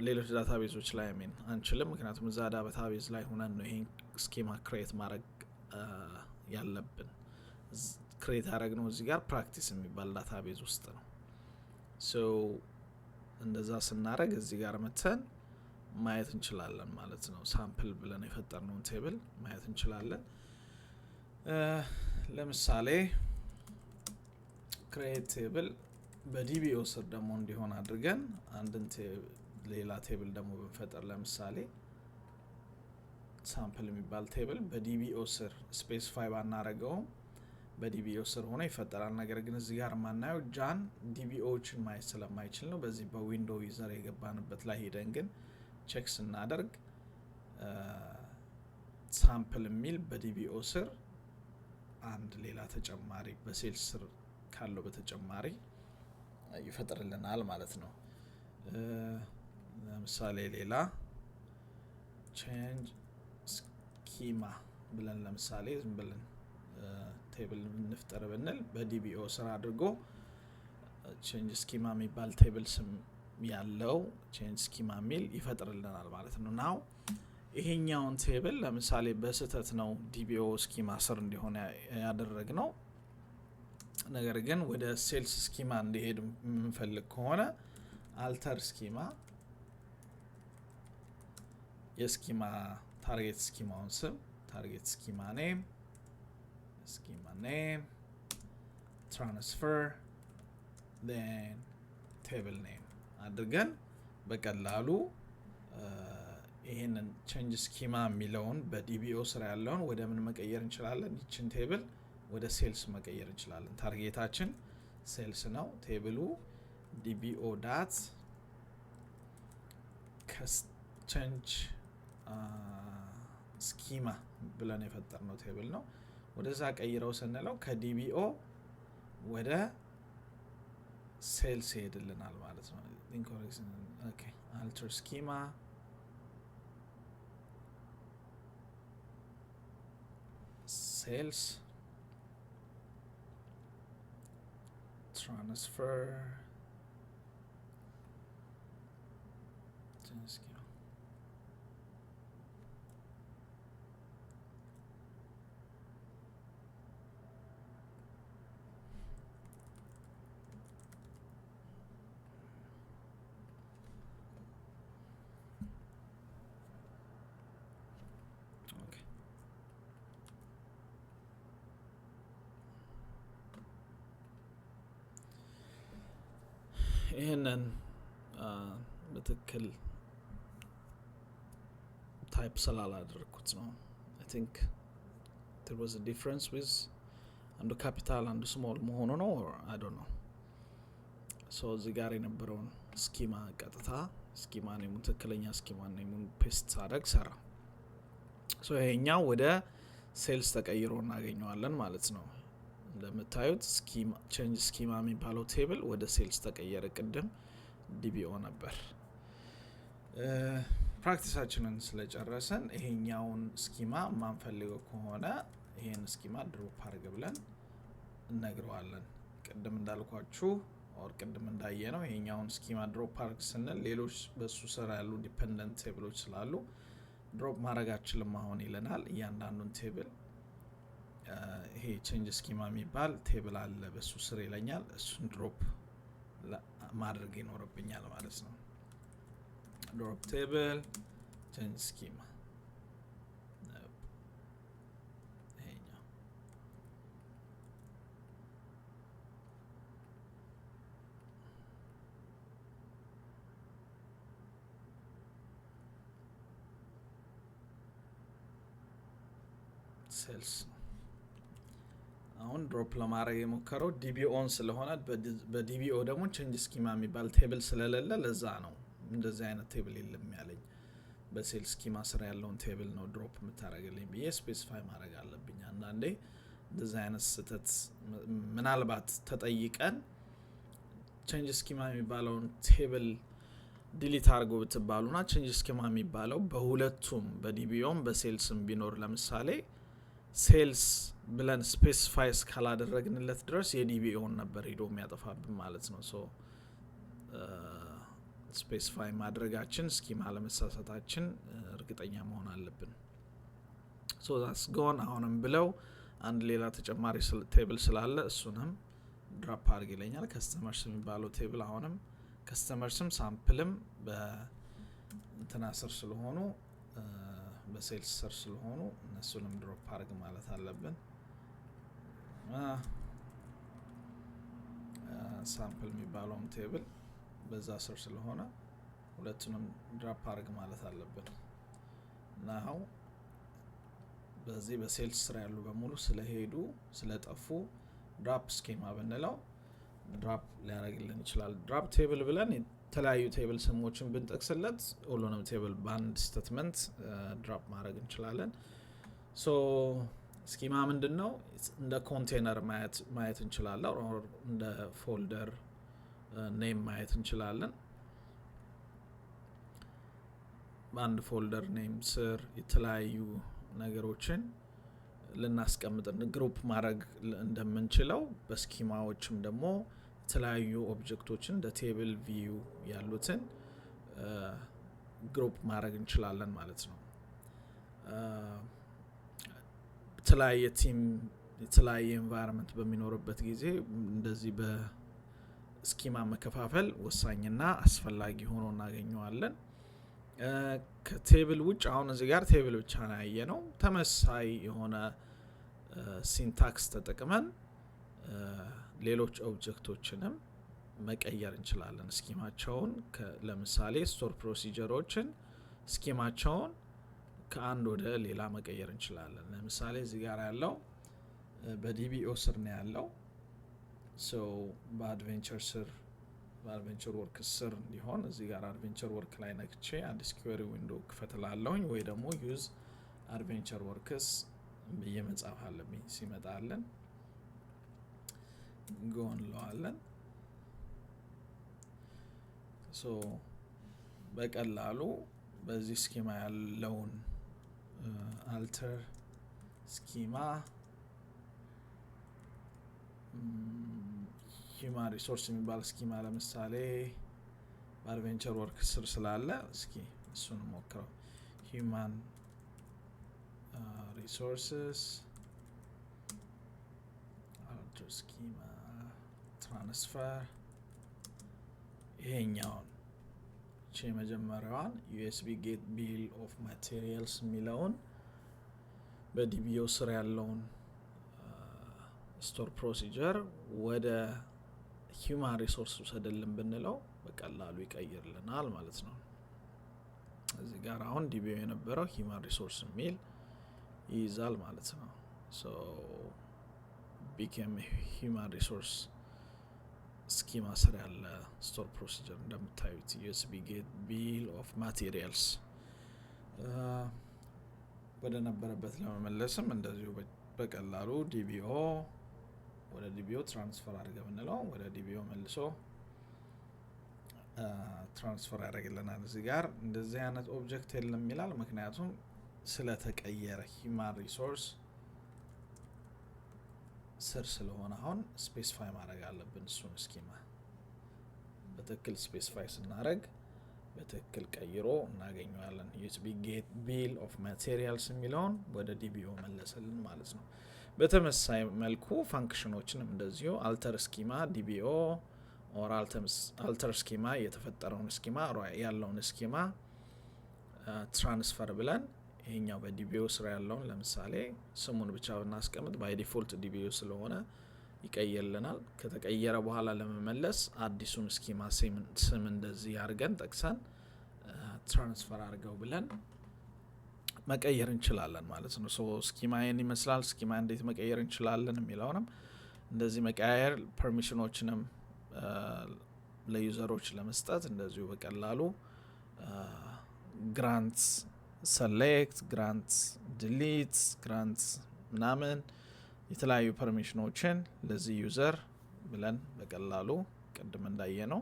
ሌሎች ዳታቤዞች ላይ አንችልም። ምክንያቱም እዛ ዳታቤዝ ላይ ሆነን ነው ይሄን ስኪማ ክሬት ማድረግ ያለብን። ክሬት ያደረግነው እዚህ ጋር ፕራክቲስ የሚባል ዳታቤዝ ውስጥ ነው። ሶ እንደዛ ስናደርግ እዚህ ጋር መተን ማየት እንችላለን ማለት ነው። ሳምፕል ብለን የፈጠርነውን ቴብል ማየት እንችላለን። ለምሳሌ create table በዲቢኦ ስር ደግሞ እንዲሆን አድርገን አንድን ሌላ ቴብል ደግሞ ብንፈጠር ለምሳሌ ሳምፕል የሚባል ቴብል በዲቢኦ ስር ስፔሲፋይ ባናረገው በዲቢኦ ስር ሆኖ ይፈጠራል። ነገር ግን እዚህ ጋር ማናየው ጃን ዲቢኦችን ማየት ስለማይችል ነው። በዚህ በዊንዶው ዩዘር የገባንበት ላይ ሄደን ግን ቼክ ስናደርግ ሳምፕል የሚል በዲቢኦ ስር አንድ ሌላ ተጨማሪ በሴልስ ስር ካለው በተጨማሪ ይፈጥርልናል ማለት ነው። ለምሳሌ ሌላ change schema ብለን ለምሳሌ ዝም ብለን ቴብል እንፍጠር ብንል በዲቢኦ ስር አድርጎ change schema የሚባል ቴብል ስም ያለው change schema ሚል ይፈጥርልናል ማለት ነው። ናው ይሄኛውን ቴብል ለምሳሌ በስህተት ነው ዲቢኦ ስኪማ ስር እንዲሆን ያደረግነው። ነገር ግን ወደ ሴልስ ስኪማ እንዲሄድ የምንፈልግ ከሆነ አልተር ስኪማ የስኪማ ታርጌት ስኪማውን ስም ታርጌት ስኪማ ኔም ትራንስፈር then ቴብል ኔም አድርገን በቀላሉ ይሄንን ቼንጅ ስኪማ የሚለውን በዲቢኦ ስራ ያለውን ወደ ምን መቀየር እንችላለን? ይችን ቴብል ወደ ሴልስ መቀየር እንችላለን። ታርጌታችን ሴልስ ነው። ቴብሉ ዲቢኦ ዳት ቼንጅ ስኪማ ብለን የፈጠርነው ቴብል ነው። ወደዛ ቀይረው ስንለው ከዲቢኦ ወደ ሴልስ ይሄድልናል ማለት ነው። ኦኬ አልተር ስኪማ ሴልስ transfer ይሄንን በትክክል ታይፕ ስላላደረኩት ነው። I think there was a difference with አንዱ ካፒታል አንዱ ስሞል መሆኑ ነው or I don't know. so እዚህ ጋር የነበረውን ስኪማ ቀጥታ ስኪማ ኔሙ ትክክለኛ ስኪማ ኔሙን ፔስት አደረግ ሰራ። so ይሄኛው ወደ ሴልስ ተቀይሮ እናገኘዋለን ማለት ነው። እንደምታዩት ስኪማ ቼንጅ ስኪማ የሚባለው ቴብል ወደ ሴልስ ተቀየረ። ቅድም ዲቢኦ ነበር። ፕራክቲሳችንን ስለጨረሰን ይሄኛውን ስኪማ ማንፈልገው ከሆነ ይሄን ስኪማ ድሮፕ አድርግ ብለን እነግረዋለን። ቅድም እንዳልኳችሁ or ቅድም እንዳየነው ይሄኛውን ስኪማ ድሮፕ አድርግ ስንል ሌሎች በሱ ስራ ያሉ ዲፔንደንት ቴብሎች ስላሉ ድሮፕ ማድረጋችንም አሁን ይለናል። እያንዳንዱን ቴብል ይሄ ቼንጅ ስኪማ የሚባል ቴብል አለ በሱ ስር ይለኛል። እሱን ድሮፕ ማድረግ ይኖርብኛል ማለት ነው። ድሮፕ ቴብል ቼንጅ ስኪማ ይሄኛው ሴልስ አሁን ድሮፕ ለማድረግ የሞከረው ዲቢኦን ስለሆነ በዲቢኦ ደግሞ ቼንጅ ስኪማ የሚባል ቴብል ስለሌለ ለዛ ነው እንደዚህ አይነት ቴብል የለም ያለኝ። በሴልስ ስኪማ ስራ ያለውን ቴብል ነው ድሮፕ የምታደርግልኝ ብዬ ስፔሲፋይ ማድረግ አለብኝ። አንዳንዴ እንደዚህ አይነት ስህተት ምናልባት ተጠይቀን ቼንጅ ስኪማ የሚባለውን ቴብል ዲሊት አድርጎ ብትባሉና ቼንጅ ስኪማ የሚባለው በሁለቱም በዲቢኦም በሴልስም ቢኖር ለምሳሌ ሴልስ ብለን ስፔሲፋይ እስካላደረግንለት ድረስ የዲቢኦን ነበር ሄዶ የሚያጠፋብን ማለት ነው። ሶ ስፔሲፋይ ማድረጋችን ስኪማ ለመሳሳታችን እርግጠኛ መሆን አለብን። ሶ ዛትስ ጎን አሁንም ብለው አንድ ሌላ ተጨማሪ ቴብል ስላለ እሱንም ድራፕ አድርግ ይለኛል። ከስተመርስ የሚባለው ቴብል አሁንም ከስተመርስም ሳምፕልም በእንትና ስር ስለሆኑ በሴልስ ስር ስለሆኑ እነሱንም ድሮፕ አድርግ ማለት አለብን። ሳምፕል የሚባለውም ቴብል በዛ ስር ስለሆነ ሁለቱንም ድራፕ አድርግ ማለት አለብን። ናው በዚህ በሴልስ ስራ ያሉ በሙሉ ስለሄዱ ስለጠፉ ድራፕ ስኪማ ብንለው ድራፕ ሊያደርግልን ይችላል። ድራፕ ቴብል ብለን የተለያዩ ቴብል ስሞችን ብንጠቅስለት ሁሉንም ቴብል በአንድ ስቴትመንት ድራፕ ማድረግ እንችላለን። ሶ ስኪማ ምንድነው? እንደ ኮንቴነር ማየት እንችላለን ኦር እንደ ፎልደር ኔም ማየት እንችላለን። በአንድ ፎልደር ኔም ስር የተለያዩ ነገሮችን ልናስቀምጥ ግሩፕ ማድረግ እንደምንችለው በስኪማዎችም ደግሞ የተለያዩ ኦብጀክቶችን እንደ ቴብል ቪው ያሉትን ግሩፕ ማድረግ እንችላለን ማለት ነው። የተለያየ ቲም የተለያየ ኤንቫይሮንመንት በሚኖርበት ጊዜ እንደዚህ በስኪማ መከፋፈል ወሳኝና አስፈላጊ ሆኖ እናገኘዋለን። ከቴብል ውጭ አሁን እዚህ ጋር ቴብል ብቻ ነው ያየነው። ተመሳሳይ የሆነ ሲንታክስ ተጠቅመን ሌሎች ኦብጀክቶችንም መቀየር እንችላለን። ስኪማቸውን ለምሳሌ ስቶር ፕሮሲጀሮችን ስኪማቸውን ከአንድ ወደ ሌላ መቀየር እንችላለን። ለምሳሌ እዚህ ጋር ያለው በዲቢኦ ስር ነው ያለው። ሶ በአድቬንቸር ወርክ ስር እንዲሆን እዚህ ጋር አድቬንቸር ወርክ ላይ ነክቼ አዲስ ኩዌሪ ዊንዶ ክፈትላለሁኝ ወይ ደግሞ ዩዝ አድቬንቸር ወርክስ ብዬ መጻፍ አለብኝ። ሲመጣለን ጎን ለዋለን። ሶ በቀላሉ በዚህ ስኪማ ያለውን አልተር ስኪማ ሂውማን ሪሶርስ የሚባል ስኪማ ለምሳሌ በአድቬንቸር ወርክ ስር ስላለ እስኪ እሱን ሞክረው። ሂውማን ሪሶርስስ አልተር ስኪማ ትራንስፈር ይሄኛውን የመጀመሪያዋን ዩኤስቢ ጌት ቢል ኦፍ ማቴሪያልስ የሚለውን በዲቢኦ ስር ያለውን ስቶር ፕሮሲጀር ወደ ሂውማን ሪሶርስ ውሰድልን ብንለው በቀላሉ ይቀይርልናል ማለት ነው። እዚህ ጋር አሁን ዲቢኦ የነበረው ሂውማን ሪሶርስ የሚል ይይዛል ማለት ነው። ሶ ቢኬም ሂውማን ሪሶርስ ስኪማ ስር ያለ ስቶር ፕሮሲጀር እንደምታዩት ዩኤስቢ ጌት ቢል ኦፍ ማቴሪያልስ ወደ ነበረበት ለመመለስም እንደዚሁ በቀላሉ ዲቢኦ ወደ ዲቢኦ ትራንስፈር አድርገ ብንለው ወደ ዲቢኦ መልሶ ትራንስፈር ያደርግልናል። እዚህ ጋር እንደዚህ አይነት ኦብጀክት የለም ይላል፣ ምክንያቱም ስለተቀየረ ሂውማን ሪሶርስ ስር ስለሆነ አሁን ስፔሲፋይ ማድረግ አለብን። እሱን ስኪማ በትክክል ስፔሲፋይ ስናደርግ በትክክል ቀይሮ እናገኘዋለን። ዩኤስቢ ጌት ቢል ኦፍ ማቴሪያልስ የሚለውን ወደ ዲቢኦ መለሰልን ማለት ነው። በተመሳሳይ መልኩ ፋንክሽኖችንም እንደዚሁ አልተር ስኪማ ዲቢኦ ኦር አልተር ስኪማ የተፈጠረውን ስኪማ ያለውን ስኪማ ትራንስፈር ብለን ይሄኛው በዲቢኦ ስራ ያለውን ለምሳሌ ስሙን ብቻ ብናስቀምጥ ባይ ዲፎልት ዲቢኦ ስለሆነ ይቀየርልናል። ከተቀየረ በኋላ ለመመለስ አዲሱን ስኪማ ስም እንደዚህ አድርገን ጠቅሰን ትራንስፈር አድርገው ብለን መቀየር እንችላለን ማለት ነው። ሶ ስኪማ ይህን ይመስላል። ስኪማ እንዴት መቀየር እንችላለን የሚለውንም እንደዚህ መቀያየር ፐርሚሽኖችንም ለዩዘሮች ለመስጠት እንደዚሁ በቀላሉ ግራንት ሰሌክት፣ ግራንት ዲሊት፣ ግራንት ምናምን የተለያዩ ፐርሚሽኖችን ለዚህ ዩዘር ብለን በቀላሉ ቅድም እንዳየ ነው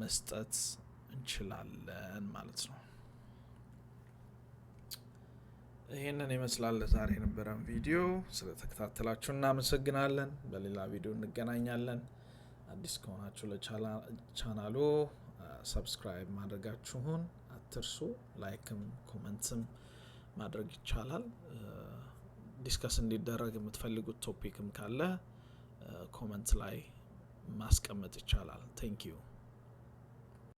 መስጠት እንችላለን ማለት ነው። ይህንን ይመስላል ለዛሬ የነበረን ቪዲዮ። ስለተከታተላችሁ እናመሰግናለን። በሌላ ቪዲዮ እንገናኛለን። አዲስ ከሆናችሁ ለቻናሉ ሰብስክራይብ ማድረጋችሁን አትርሱ። ላይክም ኮመንትም ማድረግ ይቻላል። ዲስከስ እንዲደረግ የምትፈልጉት ቶፒክም ካለ ኮመንት ላይ ማስቀመጥ ይቻላል። ቴንክ ዩ